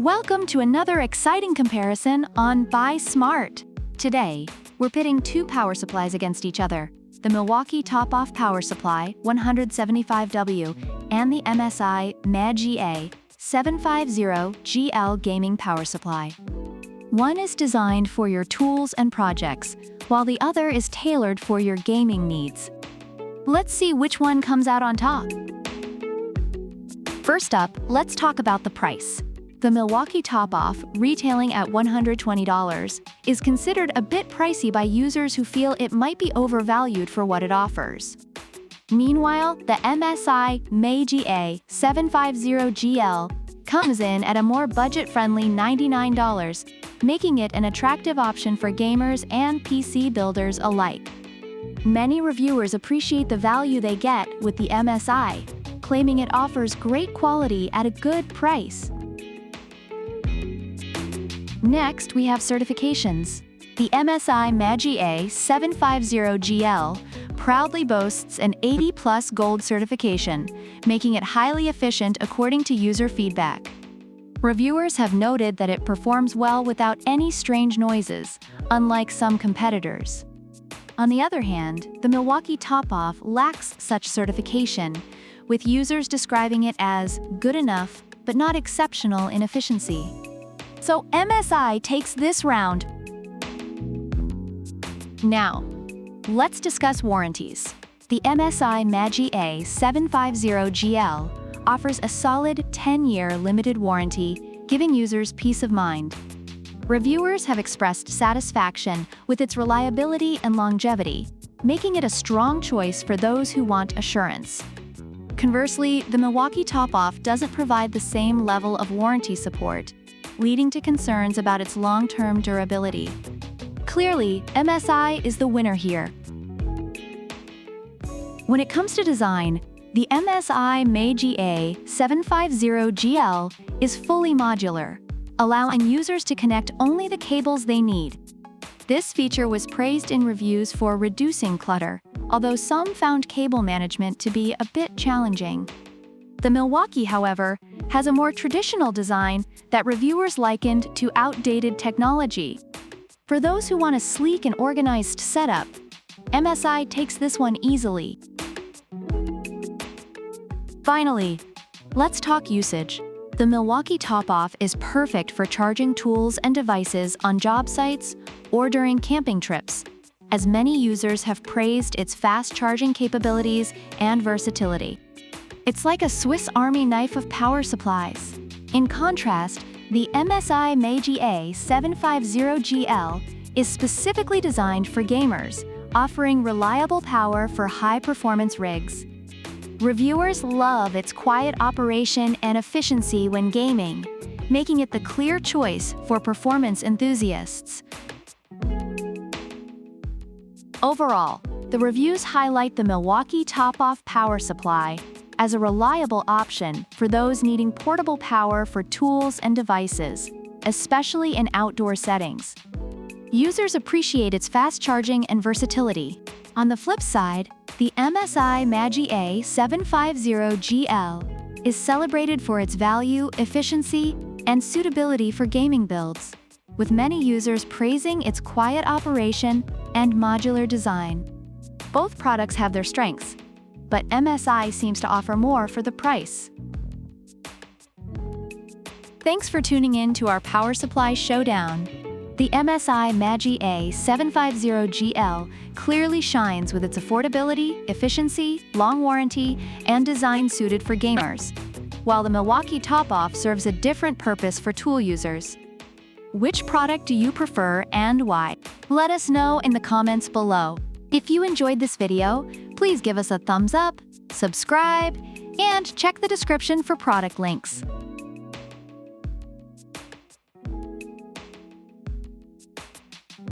Welcome to another exciting comparison on Buy Smart. Today, we're pitting two power supplies against each other, the Milwaukee TOPOFF Power Supply 175W and the MSI MAG A750GL gaming power supply. One is designed for your tools and projects, while the other is tailored for your gaming needs. Let's see which one comes out on top. First up, let's talk about the price. The Milwaukee TOPOFF, retailing at $120, is considered a bit pricey by users who feel it might be overvalued for what it offers. Meanwhile, the MSI MAG A750GL comes in at a more budget-friendly $99, making it an attractive option for gamers and PC builders alike. Many reviewers appreciate the value they get with the MSI, claiming it offers great quality at a good price. Next, we have certifications. The MSI MAG A750GL proudly boasts an 80+ gold certification, making it highly efficient according to user feedback. Reviewers have noted that it performs well without any strange noises, unlike some competitors. On the other hand, the Milwaukee TOPOFF lacks such certification, with users describing it as good enough but not exceptional in efficiency. So MSI takes this round. Now, let's discuss warranties. The MSI MAG A750GL offers a solid 10-year limited warranty, giving users peace of mind. Reviewers have expressed satisfaction with its reliability and longevity, making it a strong choice for those who want assurance. Conversely, the Milwaukee TOPOFF doesn't provide the same level of warranty support, leading to concerns about its long-term durability. Clearly, MSI is the winner here. When it comes to design, the MSI MAG A750GL is fully modular, allowing users to connect only the cables they need. This feature was praised in reviews for reducing clutter, although some found cable management to be a bit challenging. The Milwaukee, however, has a more traditional design that reviewers likened to outdated technology. For those who want a sleek and organized setup, MSI takes this one easily. Finally, let's talk usage. The Milwaukee TOPOFF is perfect for charging tools and devices on job sites or during camping trips, as many users have praised its fast charging capabilities and versatility. It's like a Swiss Army knife of power supplies. In contrast, the MSI MAG A750GL is specifically designed for gamers, offering reliable power for high-performance rigs. Reviewers love its quiet operation and efficiency when gaming, making it the clear choice for performance enthusiasts. Overall, the reviews highlight the Milwaukee TOPOFF Power Supply as a reliable option for those needing portable power for tools and devices, especially in outdoor settings. Users appreciate its fast charging and versatility. On the flip side, the MSI MAG A750GL is celebrated for its value, efficiency, and suitability for gaming builds, with many users praising its quiet operation and modular design. Both products have their strengths, but MSI seems to offer more for the price. Thanks for tuning in to our power supply showdown. The MSI MAG A750GL clearly shines with its affordability, efficiency, long warranty, and design suited for gamers, while the Milwaukee TOPOFF serves a different purpose for tool users. Which product do you prefer and why? Let us know in the comments below. If you enjoyed this video, please give us a thumbs up, subscribe, and check the description for product links.